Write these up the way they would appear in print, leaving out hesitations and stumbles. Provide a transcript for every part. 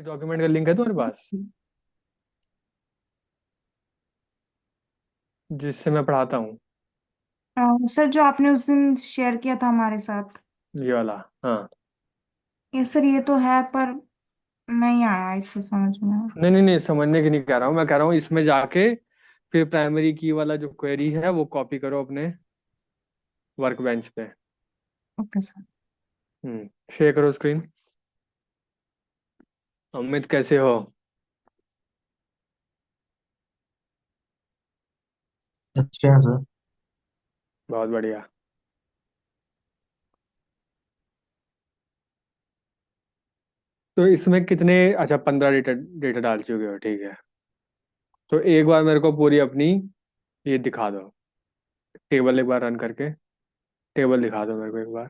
Document का link है तुम्हारे Yes. पास जिससे मैं पढ़ाता हूँ? सर जो आपने उस दिन शेयर किया था हमारे साथ। ये वाला। हाँ। ये सर ये तो है पर नहीं आया इससे समझ में। नहीं नहीं नहीं, समझने की नहीं कह रहा हूँ, मैं कह रहा हूँ इसमें जाके फिर प्राइमरी की वाला जो क्वेरी है वो कॉपी करो अपने वर्क बेंच पे। Okay sir. शेयर करो स्क्रीन। अमित कैसे हो? अच्छा सर। बहुत बढ़िया। तो इसमें कितने, अच्छा 15 डेटा डेटा डाल चुके हो, ठीक है। तो एक बार मेरे को पूरी अपनी ये दिखा दो, टेबल एक बार रन करके टेबल दिखा दो मेरे को एक बार।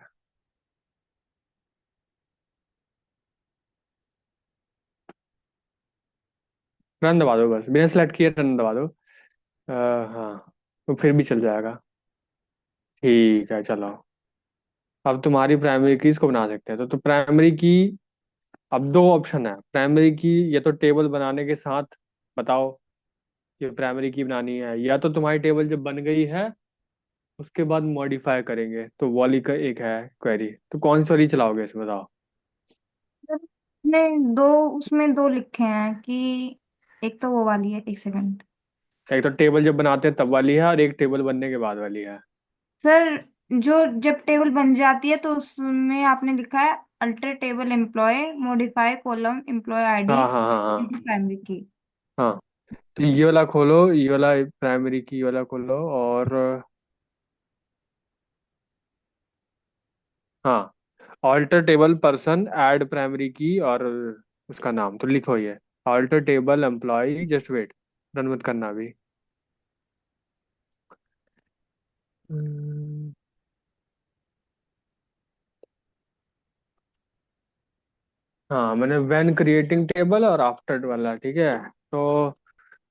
रन दबा दो, बस बिना सेलेक्ट किए रन दबा दो। हाँ, तो फिर भी चल जाएगा। ठीक है, चलो। अब तुम्हारी प्राइमरी की इसको बना सकते हैं तो प्राइमरी की अब दो ऑप्शन है प्राइमरी की, या तो टेबल बनाने के साथ बताओ कि प्राइमरी की बनानी है, या तो तुम्हारी टेबल जब बन गई है उसके बाद मॉडिफाई करेंगे, तो वॉली का एक है क्वेरी, तो कौन सी वाली चलाओगे इसमें बताओ। सर ने दो उसमें दो लिखे हैं कि एक तो वो वाली है, एक सेकंड। एक तो टेबल जब बनाते हैं तब वाली है, और एक टेबल बनने के बाद वाली है। सर जो जब टेबल बन जाती है तो उसमें आपने लिखा है alter table employ modify column employ ID हाँ हाँ हाँ हाँ प्राइमरी की। हाँ। तो ये वाला खोलो, ये वाला प्राइमरी की वाला खोलो, और हाँ, alter table person add primary key, और उसका नाम तो लिखो ये, alter table employ, just wait, run मत करना अभी। हम्म, हाँ, मैंने व्हेन क्रिएटिंग टेबल और आफ्टर वाला, ठीक है। तो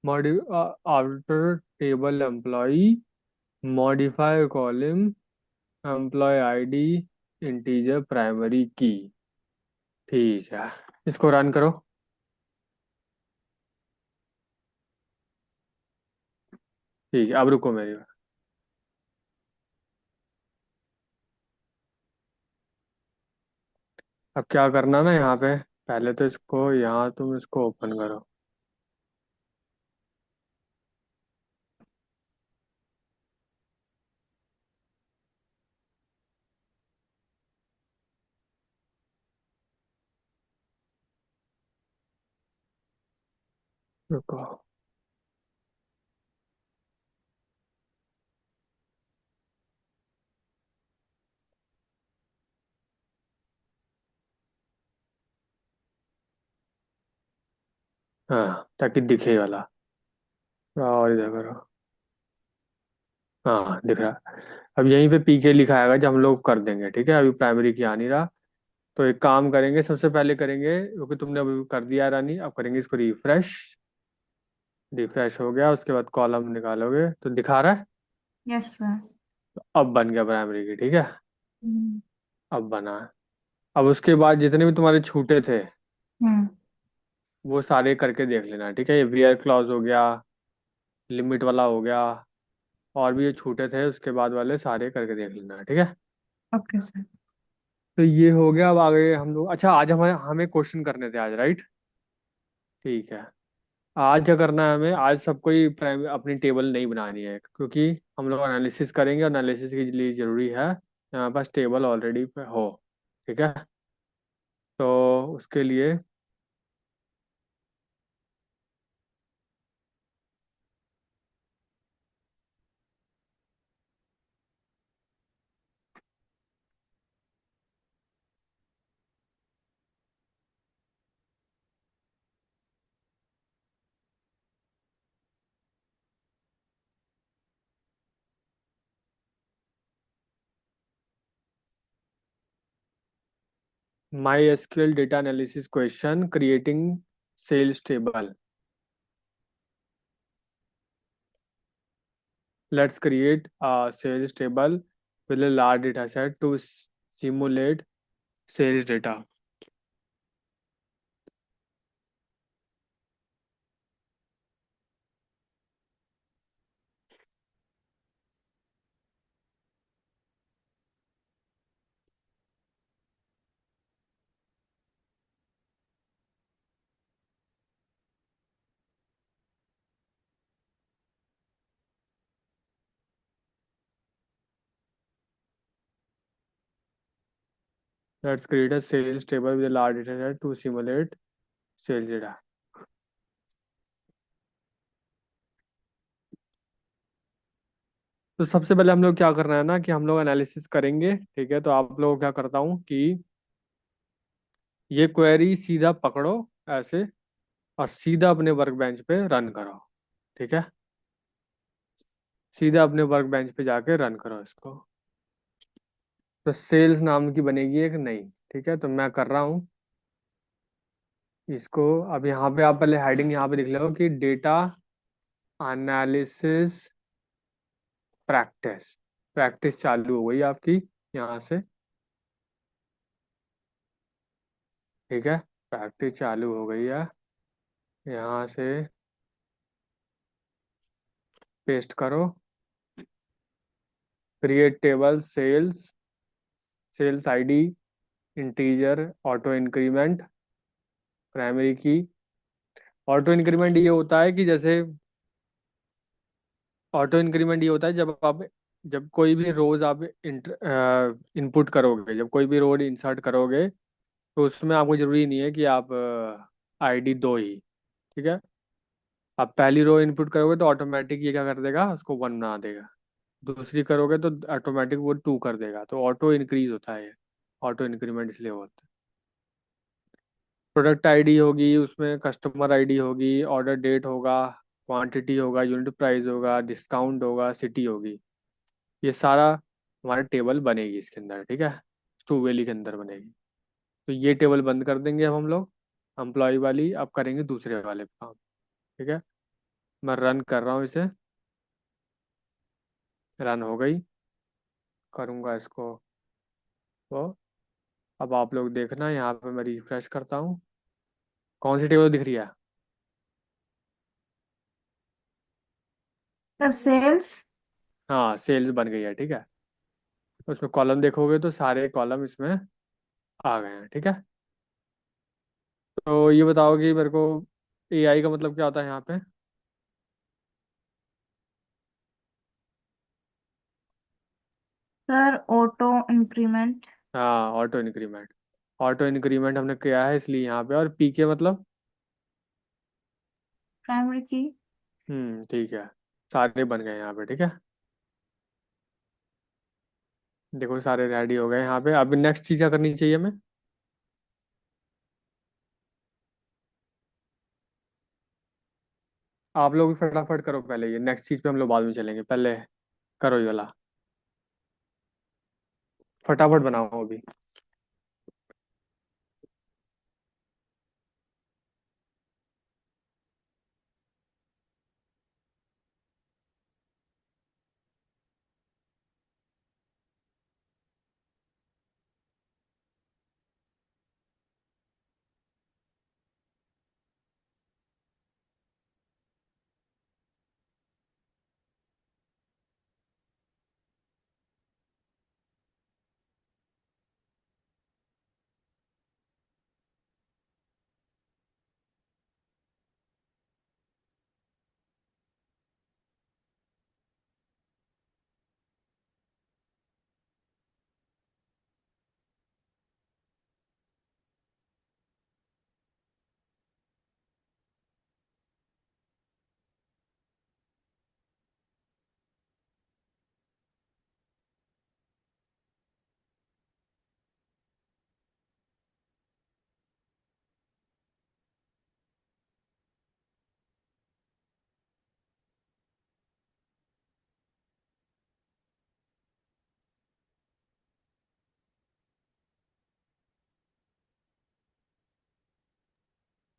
मॉडि after table employ, modify column, employ ID, integer primary key. ठीक है, इसको रन करो। ठीक है, अब रुको मेरी बात। अब क्या करना ना यहाँ पे, पहले तो इसको यहाँ तुम इसको ओपन करो। रुको। हाँ, ताकि दिखे ये वाला। और इधर करो। हाँ, दिख रहा है। अब यहीं पे पीके लिखा आएगा जब हम लोग कर देंगे, ठीक है। अभी प्राइमरी की आ नहीं रहा। तो एक काम करेंगे, सबसे पहले करेंगे, क्योंकि तुमने अभी कर दिया रानी, अब करेंगे इसको रिफ्रेश। रिफ्रेश हो गया, उसके बाद कॉलम निकालोगे तो दिखा रहा है। Yes sir. तो अब बन गया प्राइमरी की, ठीक है। हम्म। अब बना है। अब उसके बाद जितने भी तुम्हारे छूटे थे हम्म। वो सारे करके देख लेना, ठीक है। ये वेयर क्लॉज हो गया, लिमिट वाला हो गया, और भी ये छूटे थे उसके बाद वाले सारे करके देख लेना, ठीक है। Okay sir. तो ये हो गया। अब आगे हम लोग, अच्छा आज हमें हमें क्वेश्चन करने थे आज, राइट? ठीक है। आज क्या करना है हमें, आज सबको ही प्राइम अपनी टेबल नहीं बनानी है, क्योंकि हम लोग एनालिसिस करेंगे, और एनालिसिस के लिए जरूरी है हमारे पास टेबल ऑलरेडी हो, ठीक है। तो उसके लिए MySQL data analysis question creating sales table. Let's create a sales table with a large data set to simulate sales data. Let's create a sales table with large data set to simulate sales data. तो सबसे पहले हम लोग क्या करना है ना कि हम लोग एनालिसिस करेंगे, ठीक है। तो आप लोग क्या करता हूँ कि ये क्वेरी सीधा पकड़ो ऐसे, और सीधा अपने वर्क बेंच पे रन करो, ठीक है। सीधा अपने वर्क बेंच पे जाके रन करो इसको। तो सेल्स नाम की बनेगी एक नई, ठीक है। तो मैं कर रहा हूँ इसको। अब यहाँ पे आप पहले हेडिंग यहाँ पे लिख लो कि डेटा एनालिसिस प्रैक्टिस। प्रैक्टिस चालू हो गई आपकी यहाँ से, ठीक है। प्रैक्टिस चालू हो गई है। यहाँ से पेस्ट करो, create table sales, sales ID, integer, auto increment, primary key. Auto increment ये होता है कि जैसे ऑटो इंक्रीमेंट ये होता है जब आप, जब कोई भी रोज आप इनपुट करोगे, जब कोई भी रोड इंसर्ट करोगे, तो उसमें आपको जरूरी नहीं है कि आप आईडी दो ही, ठीक है। आप पहली रो इनपुट करोगे तो ऑटोमेटिक ये क्या कर देगा, उसको वन बना देगा। दूसरी करोगे तो ऑटोमेटिक वो टू कर देगा। तो ऑटो इंक्रीज होता है ये, ऑटो इंक्रीमेंट इसलिए होता है। प्रोडक्ट आईडी होगी, उसमें कस्टमर आईडी होगी, ऑर्डर डेट होगा, क्वांटिटी होगा, यूनिट प्राइस होगा, डिस्काउंट होगा, सिटी होगी। ये सारा हमारे टेबल बनेगी इसके अंदर, ठीक है। स्टू वैली के अंदर बनेगी। तो ये टेबल बंद कर देंगे अब हम लोग, एम्प्लॉय वाली। अब करेंगे दूसरे वाले पे काम, ठीक है। मैं रन कर रहा हूँ इसे, रन हो गई। करूँगा इसको तो। अब आप लोग देखना, यहाँ पे मैं रिफ्रेश करता हूँ। कौन सी टेबल दिख रही है? Sir sales. हाँ, सेल्स बन गई है, ठीक है। उसमें कॉलम देखोगे तो सारे कॉलम इसमें आ गए हैं, ठीक है। तो ये बताओ कि मेरे को एआई का मतलब क्या होता है यहाँ पे? Sir auto increment. हाँ, ऑटो इंक्रीमेंट। ऑटो इंक्रीमेंट हमने किया है इसलिए यहाँ पे। और पीके मतलब? Primary key. ठीक है। सारे बन गए यहाँ पे, ठीक है। देखो सारे रेडी हो गए यहाँ पे। अब नेक्स्ट चीज क्या करनी चाहिए हमें? आप लोग भी फटाफट करो पहले, ये नेक्स्ट चीज पे हम लोग बाद में चलेंगे, पहले करो ये वाला। फटाफट बनाओ अभी।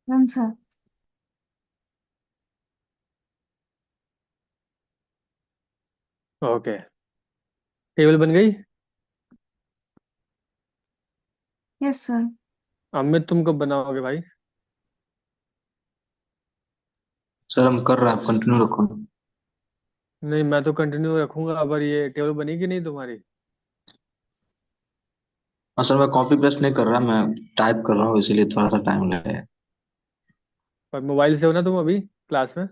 कौन सा? ओके, टेबल बन गई। Yes sir. अमित तुम कब बनाओगे भाई? सर हम कर रहे हैं, आप कंटिन्यू रखो। नहीं, मैं तो कंटिन्यू रखूंगा, पर ये टेबल बनेगी नहीं तुम्हारी। हाँ सर, मैं कॉपी पेस्ट नहीं कर रहा, मैं टाइप कर रहा हूँ, इसीलिए थोड़ा सा टाइम लगेगा। पर मोबाइल से हो ना तुम अभी क्लास में?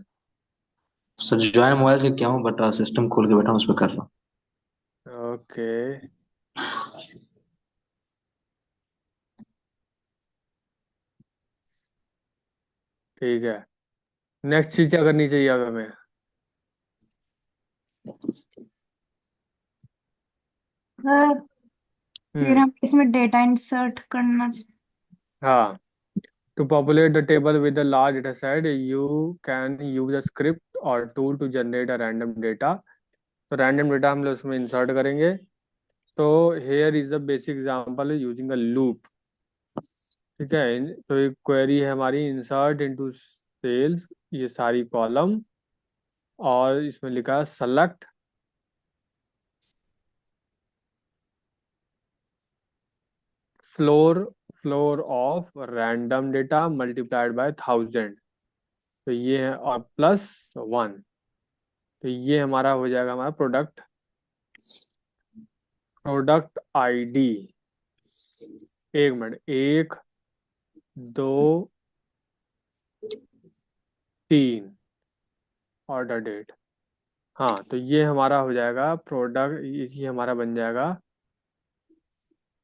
सर ज्वाइन मोबाइल से किया हूँ, बट सिस्टम खोल के बैठा हूँ, उस पर कर रहा ओके। हूँ। ठीक है, नेक्स्ट चीज क्या करनी चाहिए अब हमें? सर फिर हम्म। हम इसमें डेटा इंसर्ट करना हाँ, to populate the table with a large data set, you can use a script or tool to generate a random data. तो random data हम लोग उसमें insert करेंगे। तो here is the basic example using a loop। ठीक है, तो एक क्वेरी है हमारी, insert into sales, ये सारी कॉलम, और इसमें लिखा है select floor floor of random data multiplied by 1000। तो ये है, और प्लस 1। तो ये हमारा हो जाएगा, हमारा प्रोडक्ट आईडी। एक मिनट, एक, दो, तीन, ऑर्डर डेट। हाँ, तो ये हमारा हो जाएगा प्रोडक्ट, ये हमारा बन जाएगा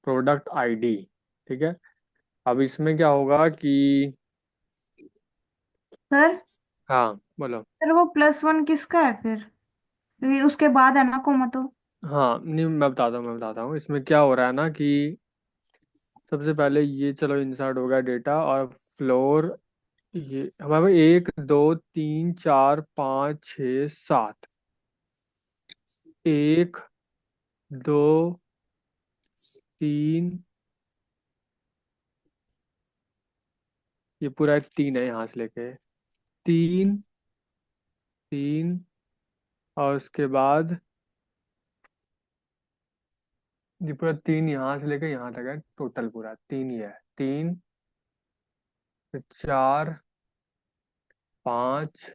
प्रोडक्ट आईडी। ठीक है, अब इसमें क्या होगा कि, सर। हाँ बोलो। सर वो +1 किसका है फिर, क्योंकि उसके बाद है ना कोमा तो। हाँ नहीं, मैं बताता हूँ इसमें क्या हो रहा है ना कि सबसे पहले ये चलो इंसर्ट हो गया डेटा, और फ्लोर, ये हमारे पास 1 2 3 4 5 6 7, 1 2 3, ये पूरा एक तीन है यहाँ से लेके, तीन, तीन, और उसके बाद ये पूरा तीन यहाँ से लेके यहाँ तक है, टोटल पूरा तीन ही है। तीन, फिर चार, पाँच,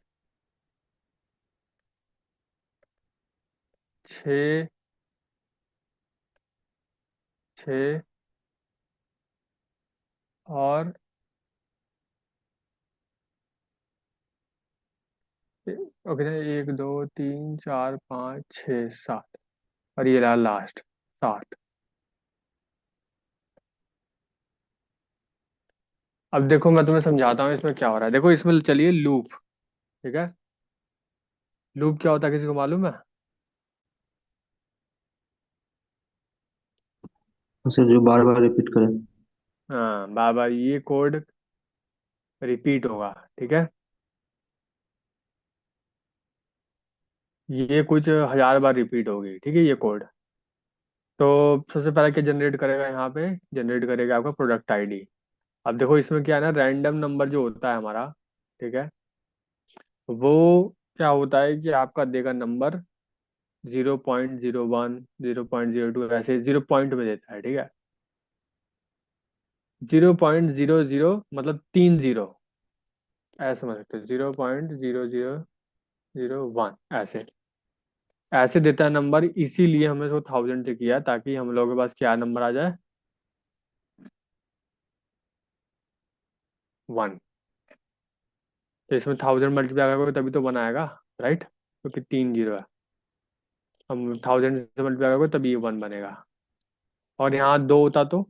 छ, छ, और ओके, 1 2 3 4 5 6 7, और ये रहा लास्ट, 7। अब देखो मैं तुम्हें समझाता हूँ इसमें क्या हो रहा है। देखो इसमें चलिए लूप। ठीक है, लूप क्या होता है, किसी को मालूम है? उसे जो बार बार रिपीट करे। हाँ, बार बार ये कोड रिपीट होगा। ठीक है, ये कुछ हजार बार रिपीट होगी। ठीक है, ये कोड। तो सबसे पहले क्या जनरेट करेगा, यहाँ पे जनरेट करेगा आपका प्रोडक्ट आईडी। अब देखो इसमें क्या है ना, रैंडम नंबर जो होता है हमारा, ठीक है, वो क्या होता है कि आपका देगा नंबर 0.01, 0.02, ऐसे 0 पॉइंट में देता है। ठीक है, 0.00 मतलब 3 0, ऐसे समझ सकते हो, 0.0001, ऐसे ऐसे देता है नंबर। इसीलिए हमने इसको 1000 से किया, ताकि हम लोगों के पास क्या नंबर आ जाए, 1। तो इसमें 1000 मल्टीप्लाई करोगे तभी तो 1 आएगा, राइट, क्योंकि 3 0 है। हम 1000 से मल्टीप्लाई करोगे तभी ये 1 बनेगा। और यहाँ 2 होता तो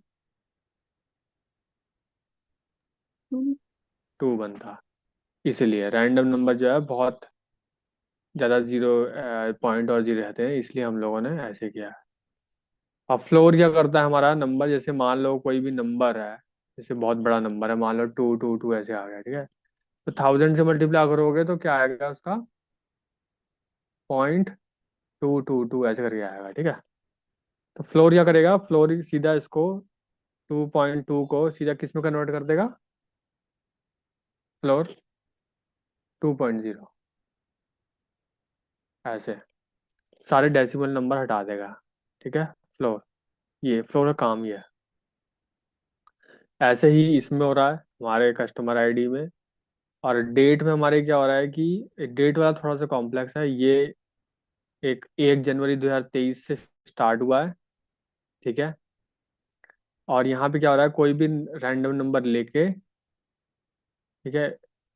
2 बनता। इसीलिए रैंडम नंबर जो है बहुत ज़्यादा जीरो पॉइंट और जीरो रहते हैं, इसलिए हम लोगों ने ऐसे किया। अब फ्लोर क्या करता है हमारा नंबर, जैसे मान लो कोई भी नंबर है, जैसे बहुत बड़ा नंबर है, मान लो 2 2 2 ऐसे आ गया। ठीक है, तो 1000 से मल्टीप्लाई करोगे तो क्या आएगा उसका, 0.222 ऐसे करके आएगा। ठीक है, तो फ्लोर क्या करेगा, फ्लोर सीधा इसको 2.2 को सीधा किस में कन्वर्ट कर देगा, फ्लोर 2.0, ऐसे सारे डेसिमल नंबर हटा देगा। ठीक है, फ्लोर, ये फ्लोर का काम ये है। ऐसे ही इसमें हो रहा है हमारे कस्टमर आईडी में। और डेट में हमारे क्या हो रहा है कि डेट वाला थोड़ा सा कॉम्प्लेक्स है। ये 1 जनवरी 2023 से स्टार्ट हुआ है। ठीक है, और यहाँ पे क्या हो रहा है, कोई भी रैंडम नंबर लेके, ठीक है,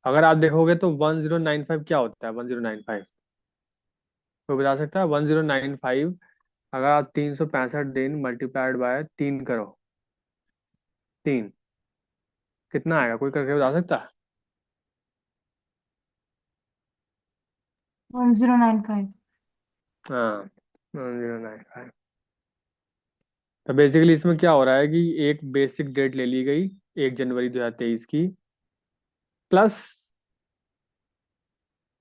अगर आप देखोगे तो 1095 क्या होता है, 1095 कोई बता सकता है? 1095, अगर आप 365 दिन मल्टीप्लाइड बाय 3 करो, 3, कितना आएगा, कोई करके बता सकता है? 1095। हाँ, 1095। तो बेसिकली इसमें क्या हो रहा है कि एक बेसिक डेट ले ली गई 1 जनवरी 2023 की, प्लस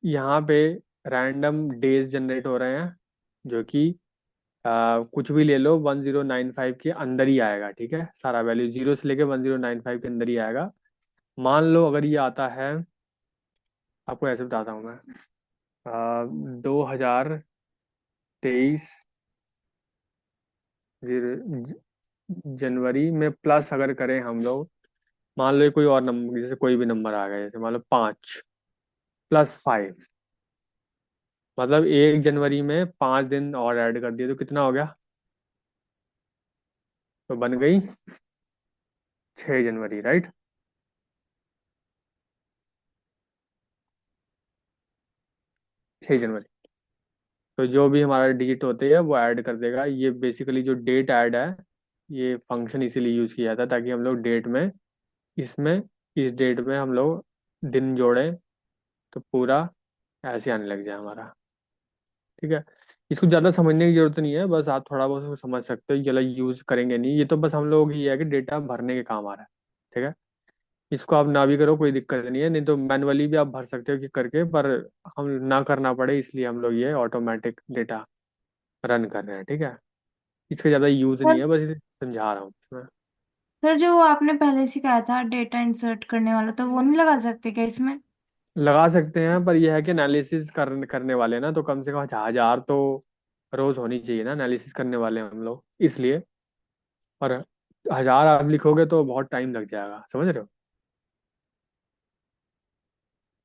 यहाँ पे रैंडम डेज जनरेट हो रहे हैं, जो कि कुछ भी ले लो 1095 के अंदर ही आएगा, ठीक है, सारा वैल्यू 0 से लेके 1095 के अंदर ही आएगा। मान लो अगर ये आता है, आपको ऐसे बताता हूँ मैं, 2023 जनवरी में प्लस अगर करें हम लोग, मान लो ये कोई और नंबर, जैसे कोई भी नंबर आ गया, जैसे मान लो 5 + 5, मतलब 1 जनवरी में 5 दिन और ऐड कर दिए तो कितना हो गया, तो बन गई 6 जनवरी, राइट। 6 जनवरी। तो जो भी हमारा डिजिट होते हैं वो ऐड कर देगा। ये बेसिकली जो डेट ऐड है, ये फंक्शन इसीलिए यूज किया था ताकि हम लोग डेट में, इसमें, इस डेट में हम लोग दिन जोड़ें तो पूरा ऐसे आने लग जाए हमारा, ठीक है। इसको ज़्यादा समझने की जरूरत नहीं है, बस आप थोड़ा बहुत उसको समझ सकते हो, ये यूज करेंगे नहीं, ये तो बस हम लोग ये है कि डेटा भरने के काम आ रहा है, ठीक है। इसको आप ना भी करो कोई दिक्कत नहीं है, नहीं तो मैनुअली भी आप भर सकते हो कि करके, पर हम ना करना पड़े इसलिए हम लोग ये ऑटोमेटिक डेटा रन कर रहे हैं, ठीक है। इसका ज़्यादा यूज नहीं सर है, बस इसे समझा रहा हूँ मैं। सर जो आपने पहले सिखाया था डेटा इंसर्ट करने वाला, तो वो नहीं लगा सकते क्या इसमें? लगा सकते हैं, पर यह है कि एनालिसिस करने वाले ना, तो कम से कम 1000 तो रोज होनी चाहिए ना एनालिसिस करने वाले हम लोग, इसलिए। और 1000 आप लिखोगे तो बहुत टाइम लग जाएगा, समझ रहे हो।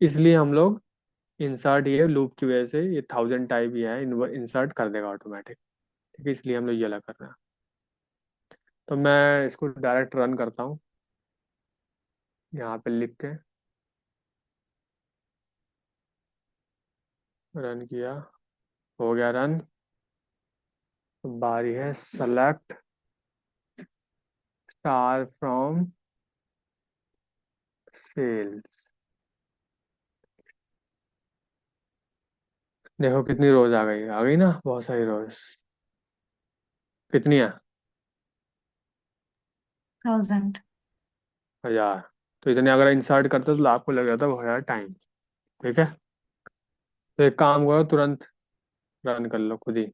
इसलिए हम लोग इंसर्ट, ये लूप की वजह से ये 1000 टाइप ही है, इंसर्ट कर देगा ऑटोमेटिक, ठीक है, इसलिए हम लोग ये अलग कर रहे हैं। तो मैं इसको डायरेक्ट रन करता हूँ, यहाँ पे लिख के रन किया, हो गया रन। तो बारी है सेलेक्ट स्टार फ्रॉम सेल्स। देखो कितनी रोज आ गई ना, बहुत सारी रोज। कितनी है? 1000। 1000। तो इतने अगर इंसर्ट करते तो आपको लग जाता है 1000 टाइम, ठीक है। तो एक काम करो, तुरंत रन कर लो खुद ही।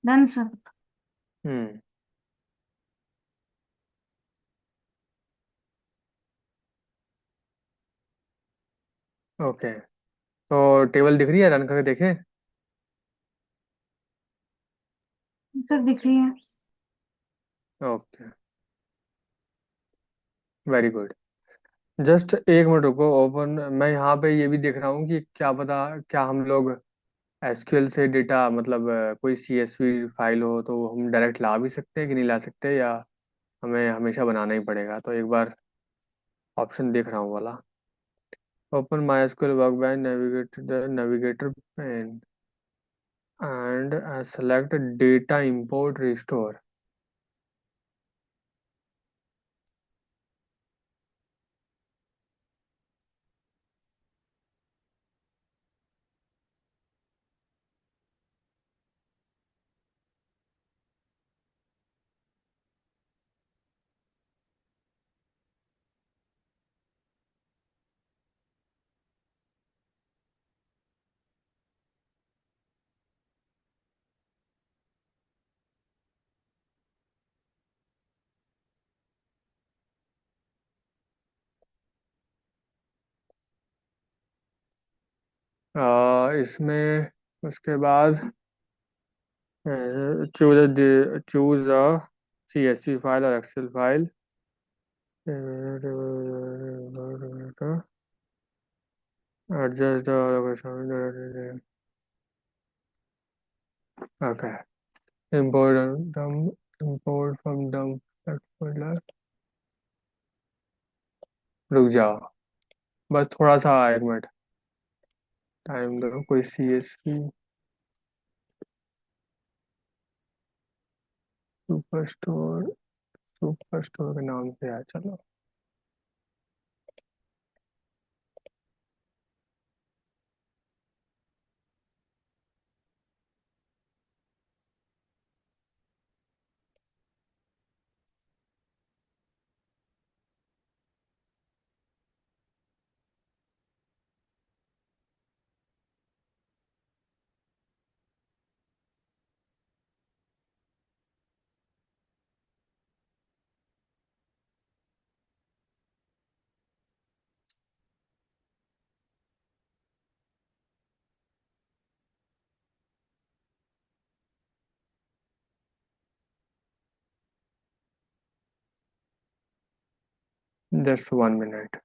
Done sir. हम्म। ओके, तो टेबल दिख रही है, रन करके देखें। सर दिख रही है। Okay, very good. जस्ट एक मिनट रुको। ओपन, मैं यहाँ पे ये भी देख रहा हूँ कि क्या पता, क्या हम लोग एसक्यूएल से डेटा मतलब कोई सीएसवी फाइल हो तो हम डायरेक्ट ला भी सकते हैं कि नहीं ला सकते, या हमें हमेशा बनाना ही पड़ेगा। तो एक बार ऑप्शन देख रहा हूँ वाला। Open my SQL workbench, navigator pane and select data import restore. इसमें उसके बाद चूज अ सीएसवी फाइल और Excel file. Adjust the location. Okay. Import from dump folder. रुक जाओ, बस थोड़ा सा, एक मिनट टाइम दो। कोई CSV super store, super store के नाम से है, चलो। Just 1 minute.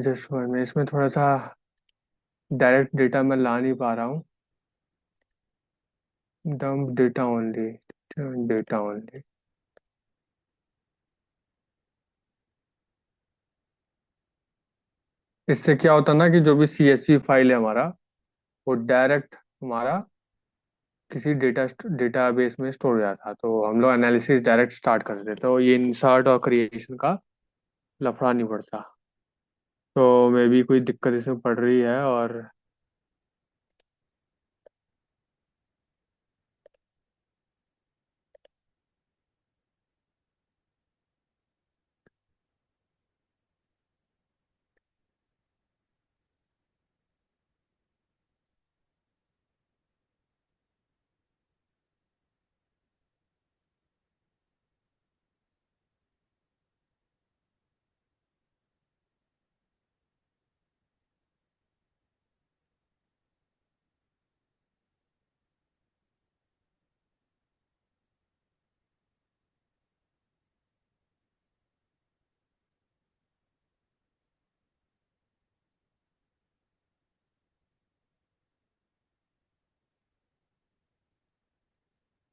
जस्ट 1 मिनट, इसमें थोड़ा सा डायरेक्ट डेटा मैं ला नहीं पा रहा हूँ। Dump data only, data only. इससे क्या होता है ना कि जो भी सीएसवी फाइल है हमारा, वो डायरेक्ट हमारा किसी डेटाबेस में स्टोर हो जाता था, तो हम लोग एनालिसिस डायरेक्ट स्टार्ट कर देते, तो ये इंसर्ट और क्रिएशन का लफड़ा नहीं पड़ता। तो मे भी कोई दिक्कत इसमें पड़ रही है। और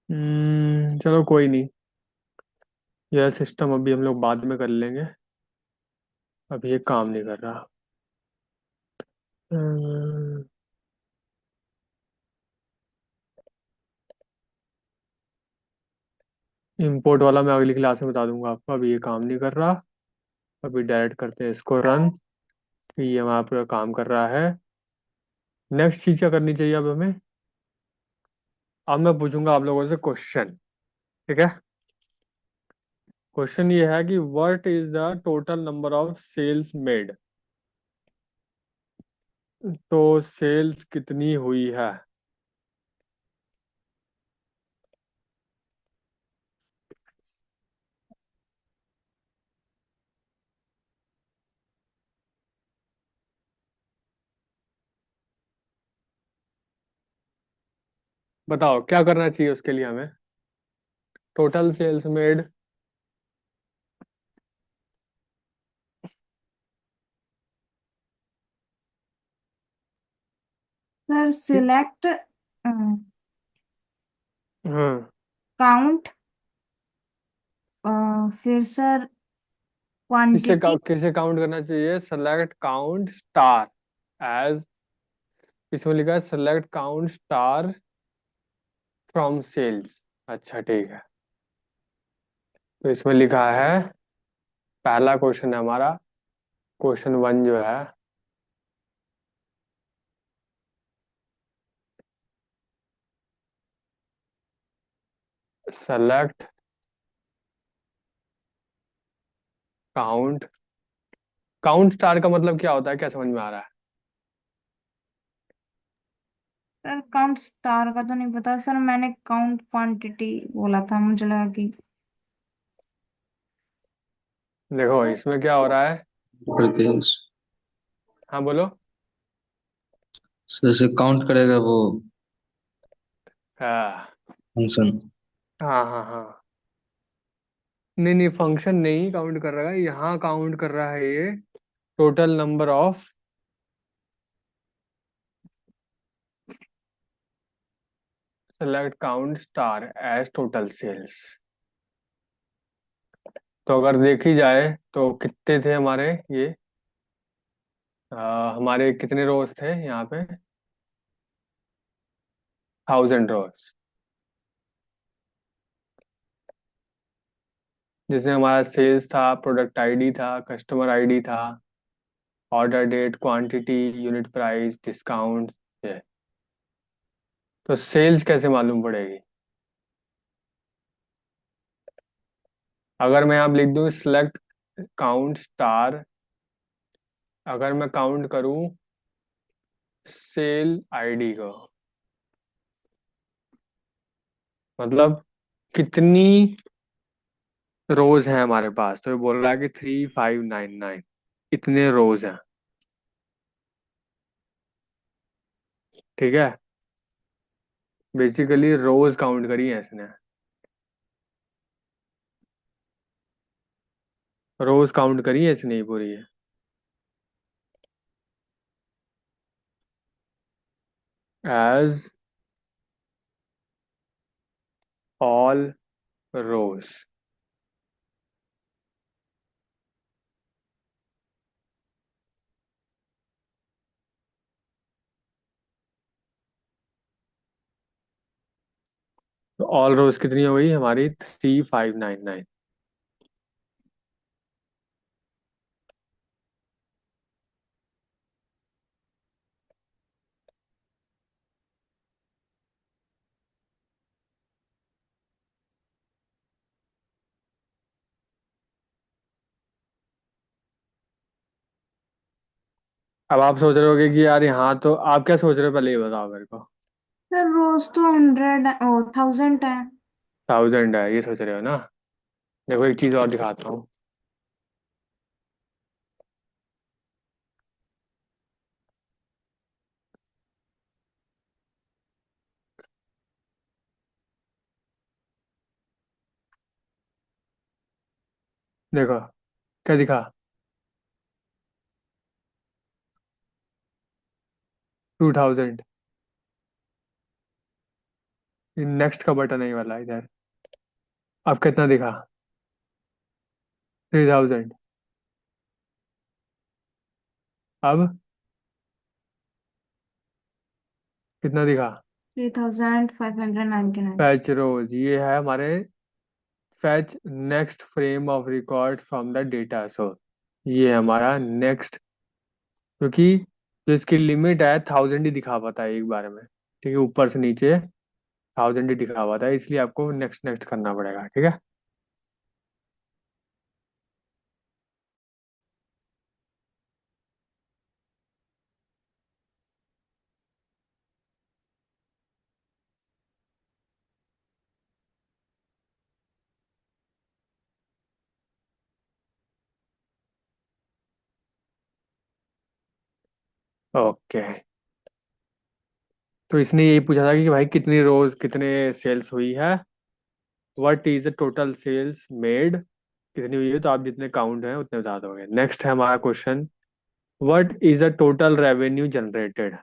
चलो कोई नहीं। यह सिस्टम अभी हम लोग बाद में कर लेंगे। अभी ये काम नहीं कर रहा। इंपोर्ट वाला मैं अगली क्लास में बता दूंगा आपको, अभी ये काम नहीं कर रहा। अभी डायरेक्ट करते हैं इसको रन। ये हमारा पूरा काम कर रहा है। नेक्स्ट चीज क्या करनी चाहिए अब हमें? अब मैं पूछूंगा आप लोगों से क्वेश्चन। ठीक है। क्वेश्चन ये है कि what is the total number of sales made. तो सेल्स कितनी हुई है? बताओ क्या करना चाहिए उसके लिए हमें। Total sales made. Sir select हाँ। काउंट, फिर सर क्वांटिटी। किसे काउंट करना चाहिए? Select count star as. इसमें लिखा है select count star from sales. अच्छा ठीक है। तो इसमें लिखा है, पहला क्वेश्चन है हमारा, क्वेश्चन वन जो है, सेलेक्ट काउंट। काउंट स्टार का मतलब क्या होता है, क्या समझ में आ रहा है? सर काउंट स्टार का तो नहीं पता सर, मैंने काउंट क्वांटिटी बोला था, मुझे लगा कि देखो इसमें क्या हो रहा है। करके हाँ बोलो। जैसे काउंट करेगा वो हाँ फंक्शन। हाँ हाँ हाँ। नहीं नहीं, फंक्शन नहीं काउंट कर रहा है यहाँ, काउंट कर रहा है ये total number of select count star as total sales. तो अगर देखी जाए तो कितने थे हमारे ये, हमारे कितने रोज थे यहाँ पे? 1000 रोज। जिसमें हमारा सेल्स था, प्रोडक्ट आईडी था, कस्टमर आईडी था, order date, quantity, unit price, discount. ये तो सेल्स कैसे मालूम पड़ेगी? अगर मैं आप लिख दूं सिलेक्ट काउंट स्टार, अगर मैं काउंट करूं सेल आईडी को, मतलब कितनी रोज हैं हमारे पास, तो ये बोल रहा है कि 3599 इतने रोज हैं। ठीक है। बेसिकली रोज काउंट करी है इसने। रोज काउंट करी है इसने पूरी है। एज ऑल रोज। तो ऑल रोज कितनी हो गई हमारी? 3599। अब आप सोच रहे होगे कि यार यहाँ तो, आप क्या सोच रहे हो पहले ये बताओ मेरे को। सर रोज तो 100 ओ 1000 है। 1000 है ये सोच रहे हो ना? देखो एक चीज और दिखाता हूँ। देखो क्या दिखा। 2000। नेक्स्ट का बटन नहीं वाला इधर। अब कितना दिखा? 3000। अब कितना दिखा? 3599। फैच रोज, ये है हमारे fetch next frame of record from the data source. ये है हमारा नेक्स्ट, क्योंकि जो इसकी लिमिट है 1000 ही दिखा पाता है एक बार में। ठीक है, ऊपर से नीचे 1000 ही दिखा पाता है, इसलिए आपको नेक्स्ट नेक्स्ट करना पड़ेगा। ठीक है। ओके, तो इसने यही पूछा था कि भाई कितनी रोज कितने सेल्स हुई है, what is the total sales made, कितनी हुई है, तो आप जितने काउंट है उतने बता दोगे। नेक्स्ट है हमारा question, what is the total revenue generated.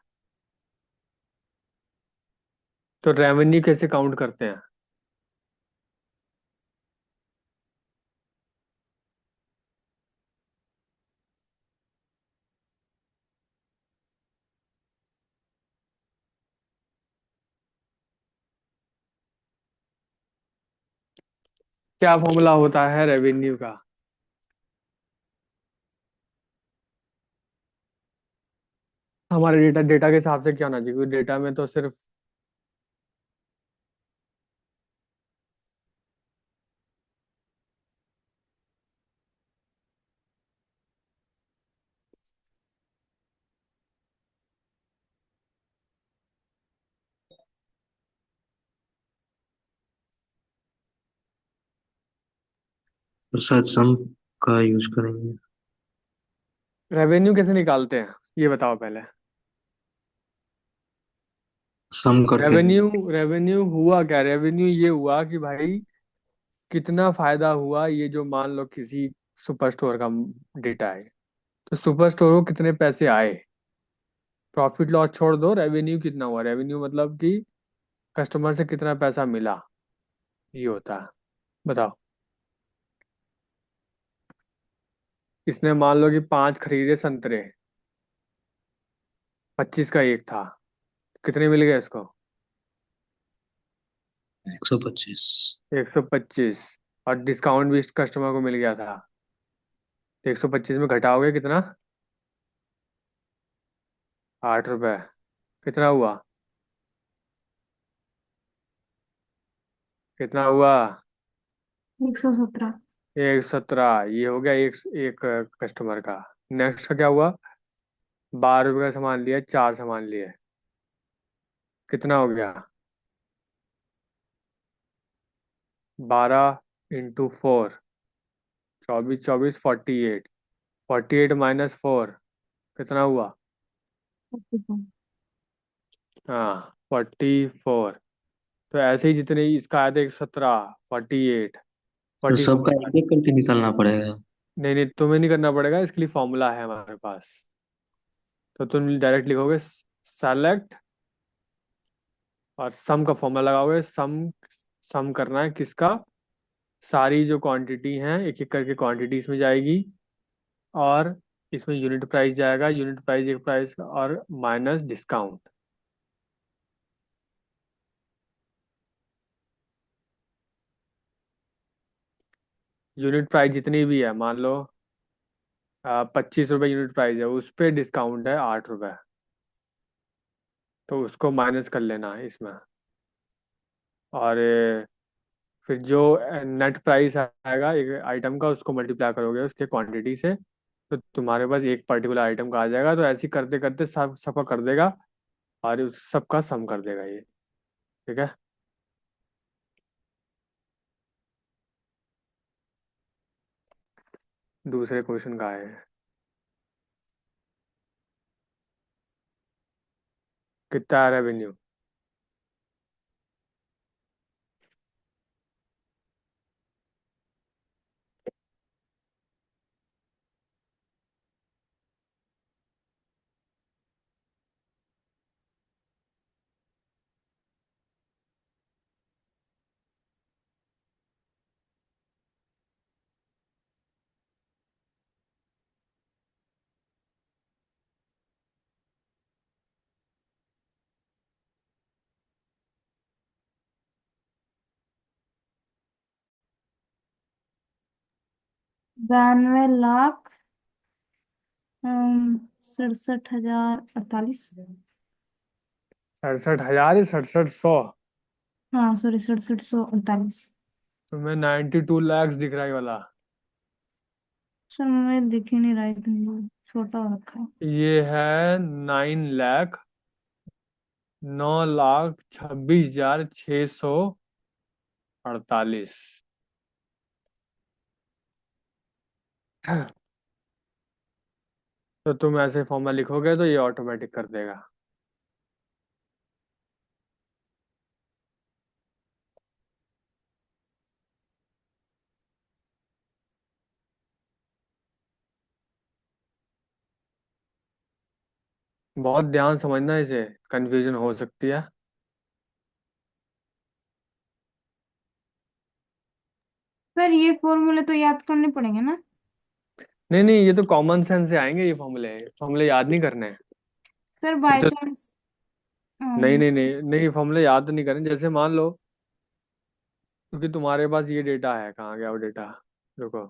तो रेवेन्यू कैसे काउंट करते हैं? क्या फॉर्मूला होता है रेवेन्यू का? हमारे डेटा डेटा के हिसाब से क्या होना चाहिए, क्योंकि डेटा में तो सिर्फ तो शायद सम का यूज करेंगे। रेवेन्यू कैसे निकालते हैं, ये बताओ पहले। सम करके। रेवेन्यू रेवेन्यू हुआ क्या? रेवेन्यू ये हुआ कि भाई कितना फायदा हुआ, ये जो मान लो किसी सुपर स्टोर का डेटा है, तो सुपर स्टोर को कितने पैसे आए, प्रॉफिट लॉस छोड़ दो, रेवेन्यू कितना हुआ। रेवेन्यू मतलब कि कस्टमर से कितना पैसा मिला, ये होता है। बताओ। इसने मान लो कि 5 खरीदे संतरे, 25 का एक था, कितने मिल गए इसको? 125। 125। और डिस्काउंट भी इस कस्टमर को मिल गया था, 125 में घटाओगे कितना? 8 रुपए। कितना हुआ? कितना हुआ? 117। 117। ये हो गया एक एक कस्टमर का। नेक्स्ट का क्या हुआ? 12 रुपए का सामान लिया, 4 सामान लिए, कितना हो गया? 12 × 4, 24 24 48, 48 - 4 कितना हुआ? हाँ 44। तो ऐसे ही जितने इसका आया था 117, 48, तो 44। सबका एक एक करके निकालना पड़ेगा। नहीं नहीं, तुम्हें नहीं करना पड़ेगा, इसके लिए फॉर्मूला है हमारे पास। तो तुम डायरेक्ट लिखोगे सेलेक्ट, और सम का फॉर्मूला लगाओगे। सम सम करना है किसका? सारी जो क्वांटिटी हैं एक एक करके क्वांटिटी इसमें जाएगी, और इसमें यूनिट प्राइस जाएगा, यूनिट प्राइस एक प्राइस और माइनस डिस्काउंट। यूनिट प्राइस जितनी भी है, मान लो 25 रुपये यूनिट प्राइस है, उस पर डिस्काउंट है 8 रुपये, तो उसको माइनस कर लेना है इसमें। और फिर जो नेट प्राइस आएगा एक आइटम का, उसको मल्टीप्लाई करोगे उसके क्वांटिटी से, तो तुम्हारे पास एक पर्टिकुलर आइटम का आ जाएगा। तो ऐसे ही करते करते सब सबका कर देगा, और उस सबका सम कर देगा ये। ठीक है। दूसरे क्वेश्चन का है, कितना है रेवेन्यू? 92 लाख 67,048। 67,000 या 6700? हाँ सॉरी, 67,148। तुम्हें 92 लैक्स दिख रहा है ये वाला। सर मुझे दिख ही नहीं रहा है, इतना छोटा हो रखा है। ये है 9,09,26,648। तो तुम ऐसे फॉर्मूला लिखोगे तो ये ऑटोमेटिक कर देगा। बहुत ध्यान समझना इसे, कंफ्यूजन हो सकती है। सर ये फॉर्मूले तो याद करने पड़ेंगे ना? नहीं नहीं, ये तो कॉमन सेंस से आएंगे, ये फॉर्मूले फॉर्मूले याद नहीं करने हैं। सर ये बाय तो चांस। नहीं नहीं नहीं नहीं, ये फॉर्मूले याद नहीं करने। जैसे मान लो, क्योंकि तुम्हारे पास ये डेटा है, कहाँ गया वो डेटा? देखो,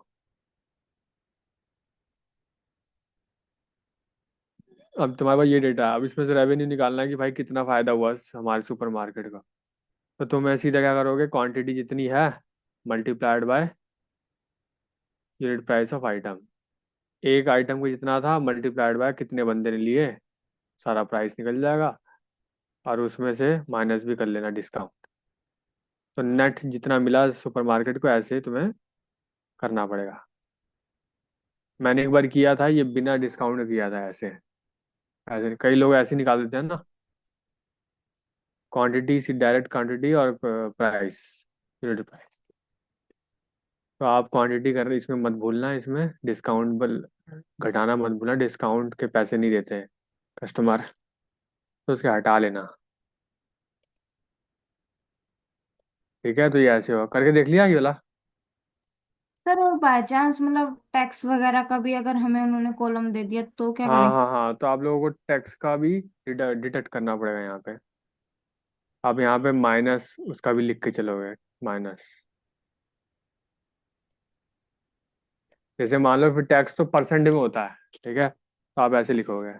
अब तुम्हारे पास ये डेटा है, अब इसमें से रेवेन्यू निकालना है कि भाई कितना फायदा हुआ हमारे सुपरमार्केट का। तो तुम्हें सीधा क्या करोगे, क्वांटिटी जितनी है multiplied by unit price of item. एक आइटम को जितना था मल्टीप्लाइड बाय कितने बंदे ने लिए, सारा प्राइस निकल जाएगा। और उसमें से माइनस भी कर लेना डिस्काउंट। तो नेट जितना मिला सुपरमार्केट को, ऐसे तुम्हें करना पड़ेगा। मैंने एक बार किया था ये, बिना डिस्काउंट किया था ऐसे। ऐसे कई लोग ऐसे निकाल देते हैं ना, क्वांटिटी सी डायरेक्ट क्वांटिटी और प्राइस, यूनिट प्राइस। तो आप क्वांटिटी कर रहे इसमें मत भूलना, इसमें डिस्काउंट घटाना मत भूलना, डिस्काउंट के पैसे नहीं देते हैं कस्टमर, तो उसके हटा लेना। ठीक है, तो ये ऐसे हो करके देख लिया ये वाला। सर और बाय चांस मतलब टैक्स वगैरह का भी अगर हमें उन्होंने कॉलम दे दिया तो क्या हाँ करेंगे? हाँ हाँ, तो आप लोगों को टैक्स का भी डिटेक्ट करना पड़ेगा यहाँ पे। आप यहाँ पे माइनस उसका भी लिख के चलोगे, माइनस। जैसे मान लो, फिर टैक्स तो परसेंट में होता है, ठीक है, तो आप ऐसे लिखोगे।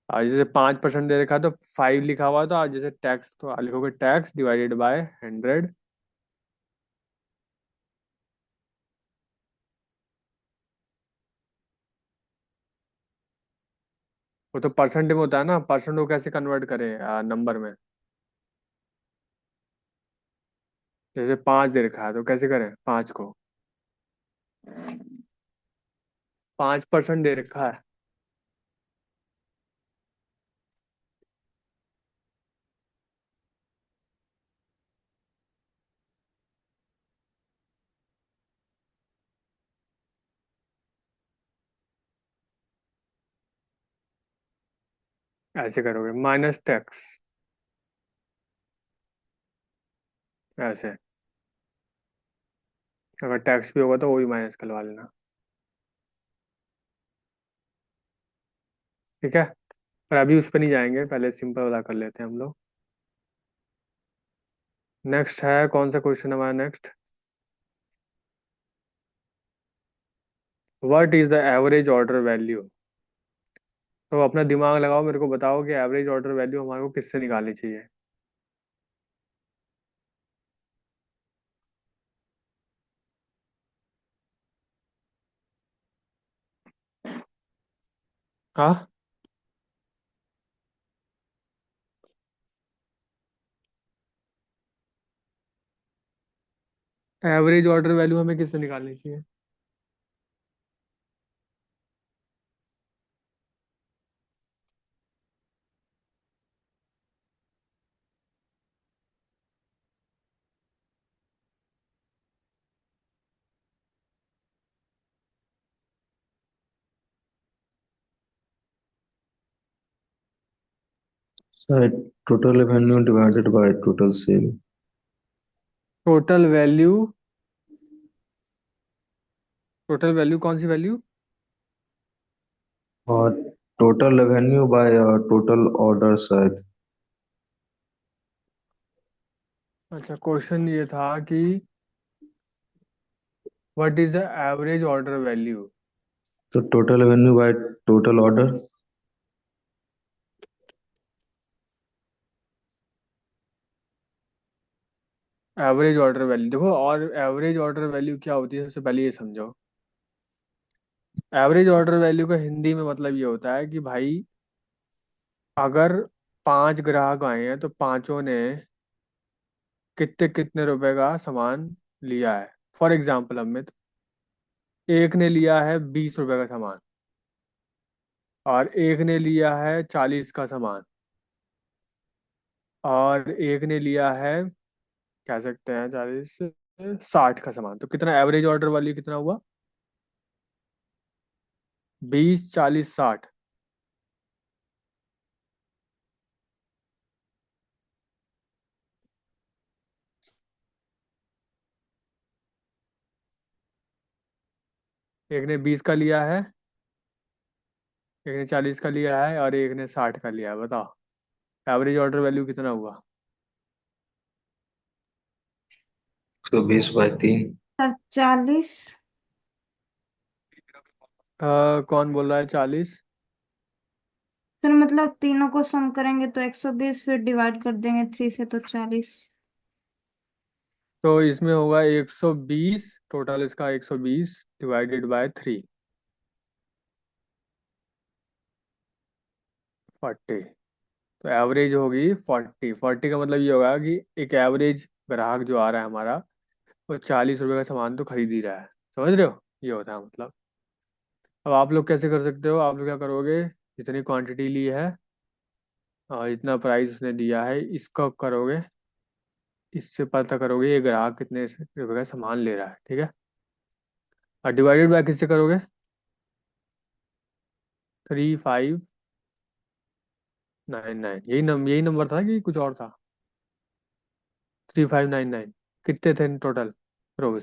आज जैसे 5% दे रखा है तो 5 लिखा हुआ है, तो आज जैसे टैक्स तो आप लिखोगे टैक्स डिवाइडेड बाय 100। वो तो परसेंट में होता है ना, परसेंट को कैसे कन्वर्ट करें नंबर में? जैसे 5 दे रखा है तो कैसे करें 5 को? 5% दे रखा है, ऐसे करोगे माइनस टैक्स, ऐसे। अगर टैक्स भी होगा तो वो भी माइनस करवा लेना। ठीक है, पर अभी उस पर नहीं जाएंगे, पहले सिंपल वाला कर लेते हैं हम लोग। नेक्स्ट है, कौन सा क्वेश्चन हमारा next? What is the average order value? तो अपना दिमाग लगाओ, मेरे को बताओ कि एवरेज ऑर्डर वैल्यू हमारे को किससे निकालनी चाहिए। हाँ, एवरेज ऑर्डर वैल्यू हमें किससे निकालनी चाहिए? Sir total revenue divided by total sale. Total value, total value कौन सी वैल्यू? और total revenue by total order शायद। अच्छा, क्वेश्चन ये था कि what is the average order value? तो total revenue by total order. Average order value देखो, और एवरेज ऑर्डर वैल्यू क्या होती है सबसे पहले ये समझो। एवरेज ऑर्डर वैल्यू का हिंदी में मतलब ये होता है कि भाई, अगर 5 ग्राहक आए हैं तो पांचों ने कितने कितने रुपए का सामान लिया है। फॉर एग्जाम्पल अमित, एक ने लिया है 20 रुपए का सामान, और एक ने लिया है 40 का सामान, और एक ने लिया है, कह सकते हैं 40 60 का सामान। तो कितना एवरेज ऑर्डर वैल्यू कितना हुआ? 20 40 60। एक ने 20 का लिया है, एक ने 40 का लिया है, और एक ने 60 का लिया है। बताओ एवरेज ऑर्डर वैल्यू कितना हुआ? 120/3। सर 40। कौन बोल रहा है 40? सर मतलब तीनों को सम करेंगे तो 120, फिर डिवाइड कर देंगे 3 से तो 40। तो इसमें होगा 120, टोटल इसका 120 डिवाइडेड बाय 3, 40। तो एवरेज होगी 40। 40 का मतलब ये होगा कि एक एवरेज ग्राहक जो आ रहा है हमारा, वो 40 रुपए का सामान तो खरीद ही रहा है। समझ रहे हो, ये होता है मतलब। अब आप लोग कैसे कर सकते हो? आप लोग क्या करोगे, जितनी क्वांटिटी ली है और इतना प्राइस उसने दिया है, इसका करोगे, इससे पता करोगे ये ग्राहक कितने रुपए का सामान ले रहा है, ठीक है। और डिवाइडेड बाय किससे करोगे? 3599, यही नंबर था कि कुछ और था? 3599। कितने थे टोटल रोज?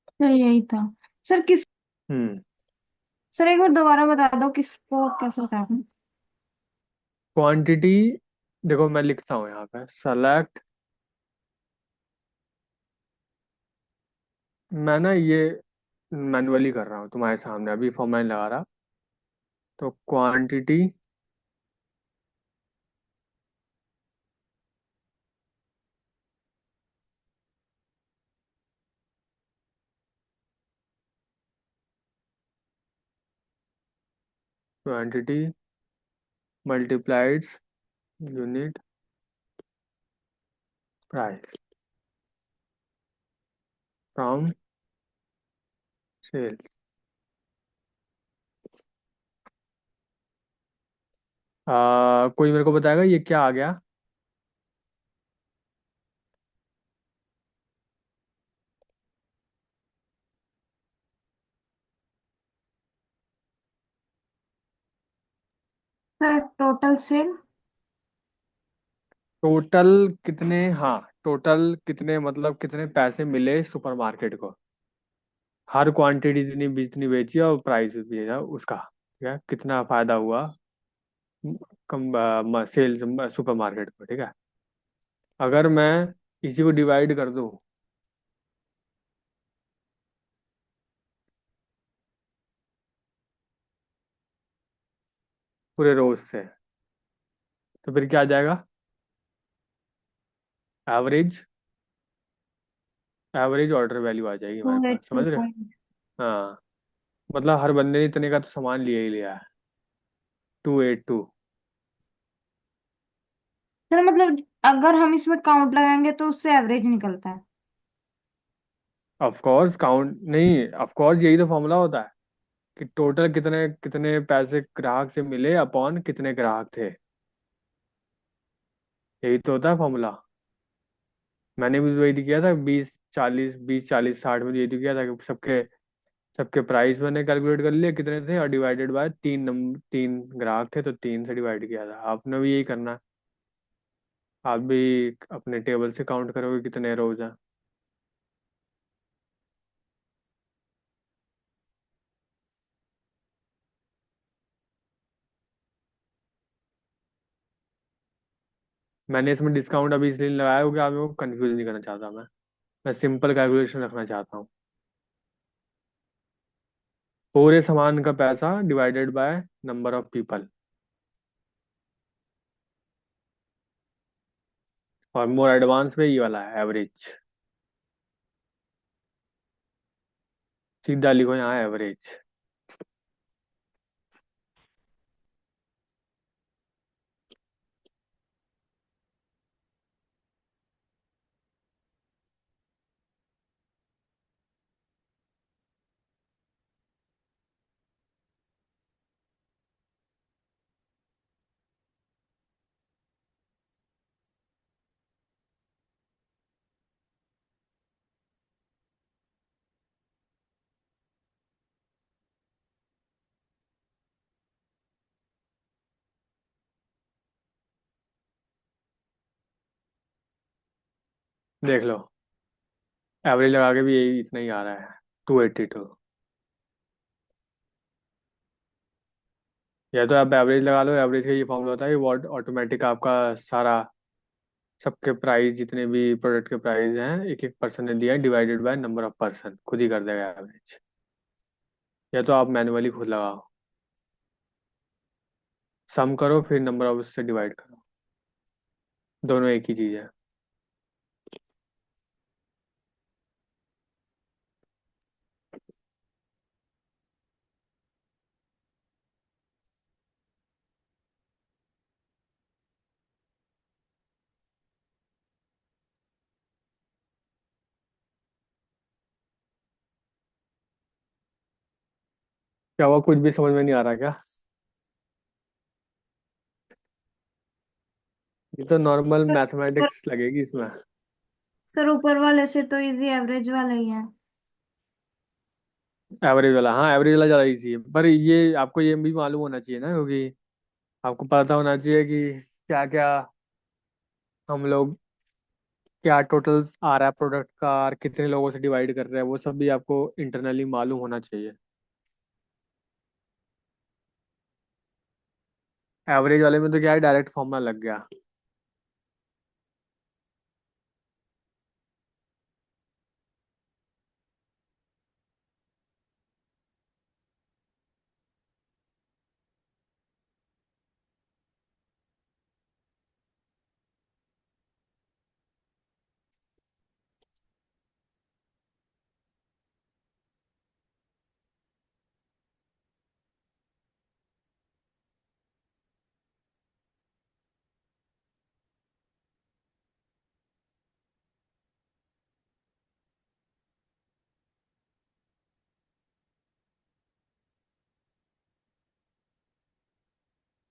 सर यही था। सर किस हम्म। सर एक बार दोबारा बता दो किसको कैसे बता दूं। क्वांटिटी, देखो मैं लिखता हूँ यहाँ पे, सेलेक्ट। मैं ना ये मैनुअली कर रहा हूँ तुम्हारे सामने, अभी फॉर्मूला नहीं लगा रहा। तो quantity quantity multiplied unit price from sale. कोई मेरे को बताएगा ये क्या आ गया? Sir total sale. टोटल कितने, हाँ, टोटल कितने मतलब कितने पैसे मिले सुपरमार्केट को, हर क्वांटिटी जितनी जितनी बेची और प्राइस भेजा उसका, ठीक है, कितना फायदा हुआ कम सेल्स सुपरमार्केट को, ठीक है। अगर मैं इसी को डिवाइड कर दूं पूरे रोज से, तो फिर क्या आ जाएगा? एवरेज, एवरेज ऑर्डर वैल्यू आ जाएगी टू हमारे पास, एट टू समझ रहे हो? पॉइंट हाँ, मतलब हर बंदे ने इतने का तो सामान लिया ही लिया है। 282। सर मतलब अगर हम इसमें काउंट लगाएंगे तो उससे एवरेज निकलता है। ऑफ कोर्स काउंट नहीं, ऑफ कोर्स यही तो फॉर्मूला होता है कि टोटल कितने कितने पैसे ग्राहक से मिले अपॉन कितने ग्राहक थे। यही तो होता है फॉर्मूला। मैंने भी वही तो किया था, 20 40 20 40 60 में, यही तो किया था कि सबके सबके प्राइस मैंने कैलकुलेट कर लिया कितने थे, और डिवाइडेड बाय 3 ग्राहक थे तो 3 से डिवाइड किया था। आपने भी यही करना है। आप भी अपने टेबल से काउंट करोगे कितने रोज हैं। मैंने इसमें डिस्काउंट अभी इसलिए नहीं लगाया क्योंकि आप लोगों को कंफ्यूज नहीं करना चाहता मैं। मैं सिंपल कैलकुलेशन रखना चाहता हूँ। पूरे सामान का पैसा divided by number of people. और मोर एडवांस में ये वाला है एवरेज। सीधा लिखो यहाँ एवरेज। देख लो, एवरेज लगा के भी यही इतना ही आ रहा है, 282। या तो आप एवरेज लगा लो, एवरेज का ये फॉर्मूला होता है कि वॉट ऑटोमेटिक आपका सारा, सबके प्राइस जितने भी प्रोडक्ट के प्राइस हैं एक एक पर्सन ने दिया है divided by number of person, खुद ही कर देगा एवरेज। या तो आप मैन्युअली खुद लगाओ, सम करो फिर नंबर ऑफ उससे डिवाइड करो, दोनों एक ही चीज है। क्या हुआ, कुछ भी समझ में नहीं आ रहा क्या? ये तो नॉर्मल पर मैथमेटिक्स लगेगी इसमें। सर ऊपर वाले से तो इजी एवरेज वाला ही है। एवरेज वाला, हाँ एवरेज वाला ज़्यादा इजी है, पर ये आपको ये भी मालूम होना चाहिए ना, क्योंकि आपको पता होना चाहिए कि क्या क्या हम लोग, क्या टोटल आ रहा है प्रोडक्ट का और कितने लोगों से डिवाइड कर रहे हैं, वो सब भी आपको इंटरनली मालूम होना चाहिए। एवरेज वाले में तो क्या है, डायरेक्ट फॉर्मूला लग गया।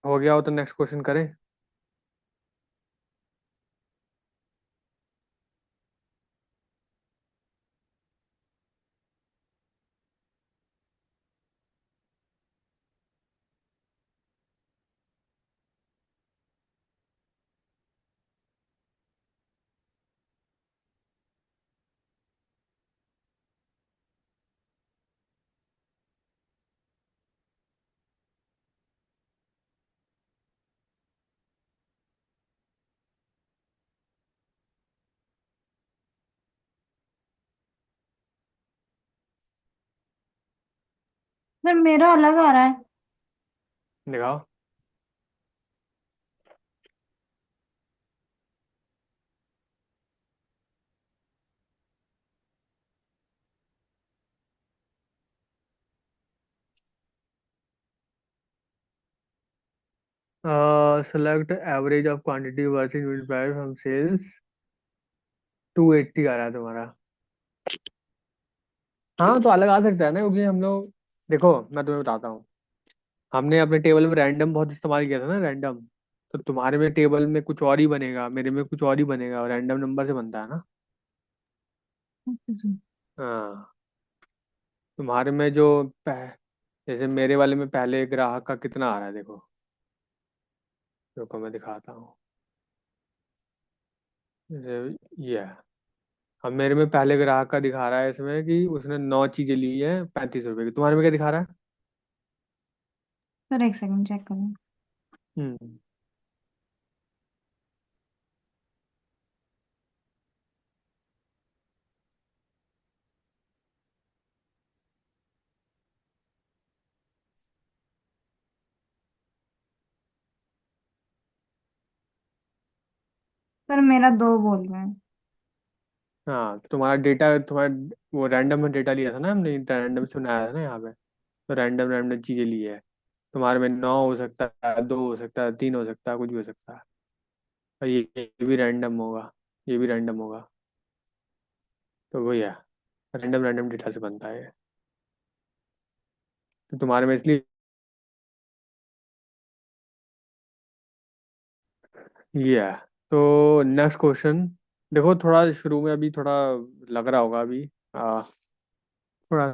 हो गया हो तो नेक्स्ट क्वेश्चन करें। सर मेरा अलग आ रहा है। दिखाओ। Select average of quantity versus unit price from sales, 280 आ रहा है तुम्हारा। हाँ तो अलग आ सकता है ना, क्योंकि हम लोग, देखो मैं तुम्हें बताता हूँ, हमने अपने टेबल में रैंडम बहुत इस्तेमाल किया था ना, रैंडम। तो तुम्हारे में टेबल में कुछ और ही बनेगा, मेरे में कुछ और ही बनेगा, और रैंडम नंबर से बनता है ना। हाँ, तुम्हारे में जो जैसे मेरे वाले में पहले ग्राहक का कितना आ रहा है देखो, रुको मैं दिखाता हूँ। ये है। अब मेरे में पहले ग्राहक का दिखा रहा है इसमें कि उसने 9 चीजें ली है 35 रुपए की, तुम्हारे में क्या दिखा रहा है? सर एक सेकंड चेक करूँ। हम्म। सर मेरा दो बोल रहे हैं। हाँ, तो तुम्हारा डेटा, तुम्हारा वो रैंडम में डेटा लिया था ना हमने, रैंडम से बनाया था ना यहाँ पे। तो रैंडम रैंडम चीजें ली है। तुम्हारे में 9 हो सकता है, 2 हो सकता है, 3 हो सकता है, कुछ भी हो सकता है। और ये भी रैंडम होगा, ये भी रैंडम होगा। तो वही है, रैंडम रैंडम डेटा से बनता है ये। तो तुम्हारे में इसलिए ये है। तो नेक्स्ट क्वेश्चन। देखो थोड़ा शुरू में अभी थोड़ा लग रहा होगा अभी, थोड़ा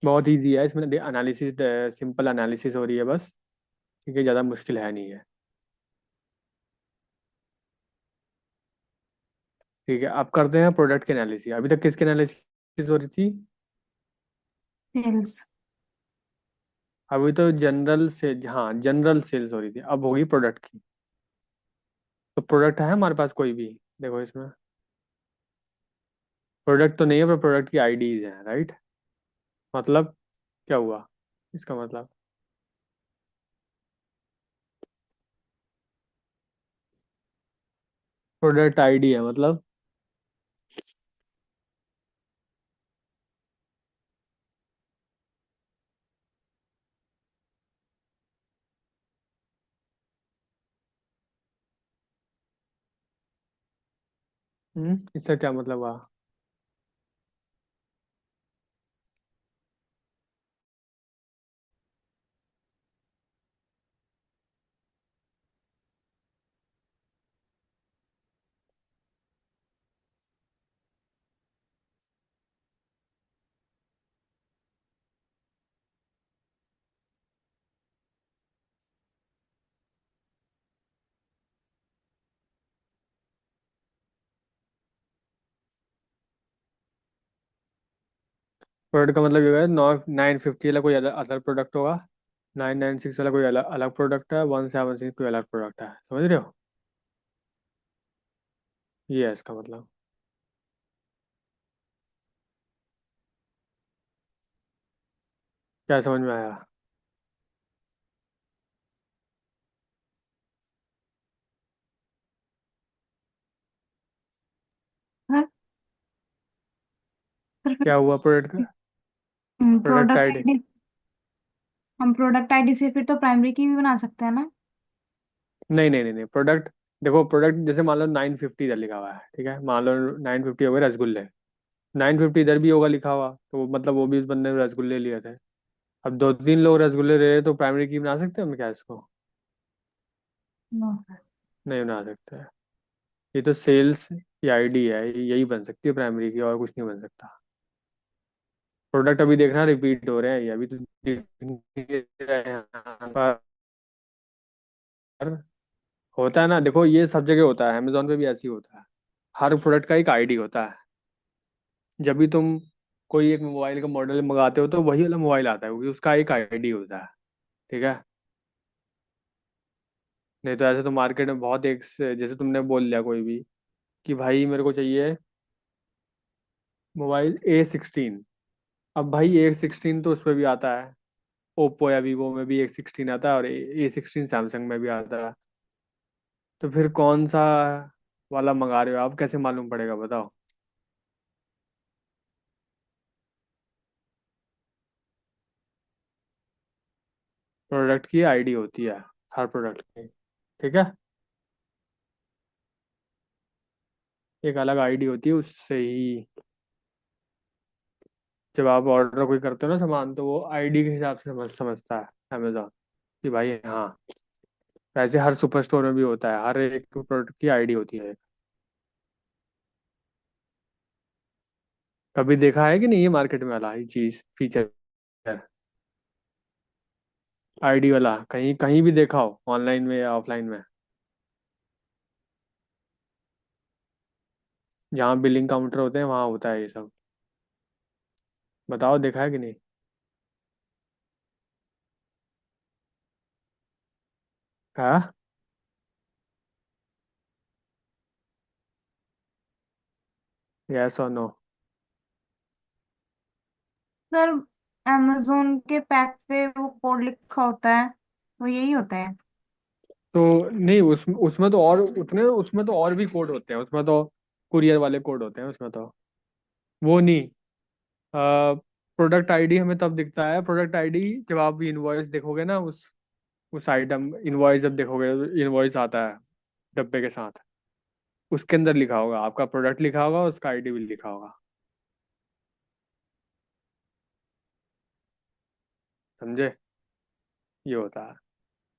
बहुत इजी है इसमें। एनालिसिस, सिंपल एनालिसिस हो रही है बस। ठीक है, ज़्यादा मुश्किल है नहीं है। ठीक है, अब करते हैं प्रोडक्ट की एनालिसिस। अभी तक किसकी एनालिसिस हो रही थी? सेल्स। अभी तो जनरल से, हाँ जनरल सेल्स हो रही थी, अब होगी प्रोडक्ट की। तो प्रोडक्ट है हमारे पास कोई भी? देखो इसमें प्रोडक्ट तो नहीं है, पर प्रोडक्ट की आईडीज हैं, राइट? मतलब क्या हुआ इसका मतलब? प्रोडक्ट आईडी है मतलब। इसका क्या मतलब हुआ? प्रोडक्ट का मतलब ये है, 950 वाला कोई अदर प्रोडक्ट होगा, 996 वाला कोई अलग अलग प्रोडक्ट है, 176 कोई अलग प्रोडक्ट है, समझ रहे हो? ये है इसका मतलब। क्या समझ में आया? सर क्या हुआ प्रोडक्ट का? Product product ID. आईडी, हम प्रोडक्ट आईडी से फिर तो प्राइमरी की भी बना सकते हैं ना। नहीं नहीं नहीं नहीं, प्रोडक्ट, देखो प्रोडक्ट जैसे मान लो 950 इधर लिखा हुआ है, ठीक है, मान लो 950 हो गए रसगुल्ले। 950 इधर भी होगा लिखा हुआ, तो मतलब वो भी उस बंदे ने रसगुल्ले लिए थे। अब दो तीन लोग रसगुल्ले ले रहे, तो प्राइमरी की बना सकते हैं हम क्या इसको? नो। नहीं बना सकते। ये तो सेल्स की आईडी है, यही बन सकती है प्राइमरी की, और कुछ नहीं बन सकता। प्रोडक्ट अभी देखना रिपीट हो रहे हैं, ये अभी तो दिख नहीं रहे हैं यहाँ पर। होता है ना, देखो ये सब जगह होता है, अमेजोन पे भी ऐसे ही होता है। हर प्रोडक्ट का एक आईडी होता है। जब भी तुम कोई एक मोबाइल का मॉडल मंगाते हो, तो वही वाला मोबाइल आता है, क्योंकि उसका एक आईडी होता है। ठीक है। नहीं तो ऐसे तो मार्केट में बहुत एक जैसे तुमने बोल लिया कोई भी कि भाई मेरे को चाहिए मोबाइल A16। अब भाई A16 तो उस पर भी आता है, ओप्पो या वीवो में भी A16 आता है, और A16 सैमसंग में भी आता है। तो फिर कौन सा वाला मंगा रहे हो आप, कैसे मालूम पड़ेगा बताओ? प्रोडक्ट की आईडी होती है हर प्रोडक्ट की। ठीक है, एक अलग आईडी होती है उससे ही। जब आप ऑर्डर कोई करते हो ना सामान, तो वो आईडी के हिसाब से समझता है अमेजोन कि भाई हाँ। वैसे हर सुपर स्टोर में भी होता है, हर एक प्रोडक्ट की आईडी होती है। कभी देखा है कि नहीं ये मार्केट में वाला ये चीज फीचर, आईडी वाला, कहीं कहीं भी देखा हो, ऑनलाइन में या ऑफलाइन में? जहाँ बिलिंग काउंटर होते हैं वहाँ होता है ये सब। बताओ देखा है कि नहीं? हाँ, यस और नो? सर अमेजोन के पैक पे वो कोड लिखा होता है, वो यही होता है। तो नहीं, उसमें तो और उतने, उसमें तो और भी कोड होते हैं, उसमें तो कुरियर वाले कोड होते हैं उसमें तो। वो नहीं। प्रोडक्ट आईडी हमें तब दिखता है, प्रोडक्ट आईडी जब आप इनवॉइस देखोगे ना, उस आइटम इनवॉइस जब देखोगे, इनवॉइस आता है डब्बे के साथ, उसके अंदर लिखा होगा आपका प्रोडक्ट, लिखा होगा उसका आईडी भी लिखा होगा। समझे? ये होता है।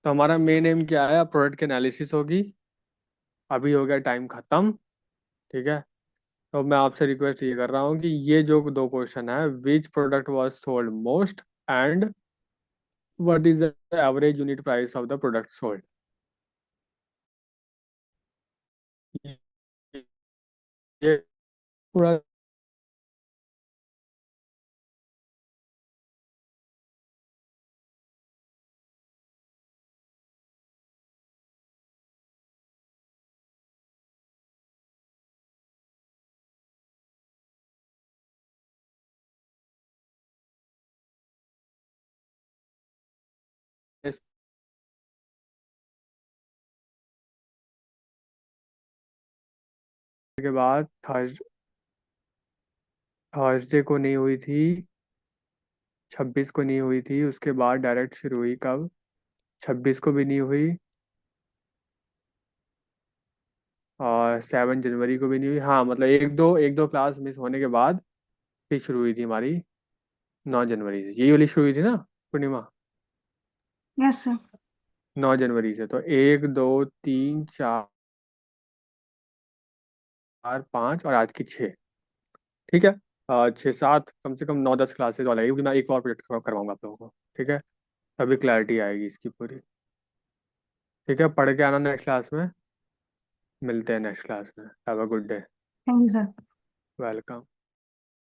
तो हमारा मेन एम क्या है? प्रोडक्ट की एनालिसिस होगी। अभी हो गया टाइम खत्म। ठीक है। तो मैं आपसे रिक्वेस्ट ये कर रहा हूँ कि ये जो दो क्वेश्चन है, which product was sold most and what is the average unit price of the product sold, ये पूरा के बाद थर्सडे को नहीं हुई थी, 26 को नहीं हुई थी, उसके बाद डायरेक्ट शुरू हुई कब? 26 को भी नहीं हुई, और 7 जनवरी को भी नहीं हुई। हाँ मतलब एक दो क्लास मिस होने के बाद फिर शुरू हुई थी हमारी 9 जनवरी से, यही वाली शुरू हुई थी ना पूर्णिमा? Yes sir. 9 जनवरी से, तो 1 2 3 4 5 और आज की 6। ठीक है। 6 7 कम से कम 9 10 क्लासेस वाला है, क्योंकि मैं एक और प्रोजेक्ट करवाऊंगा आप लोगों को। ठीक है। तभी क्लैरिटी आएगी इसकी पूरी। ठीक है, पढ़ के आना नेक्स्ट क्लास में। मिलते हैं नेक्स्ट क्लास में। Have a good day. Thank you sir. Welcome.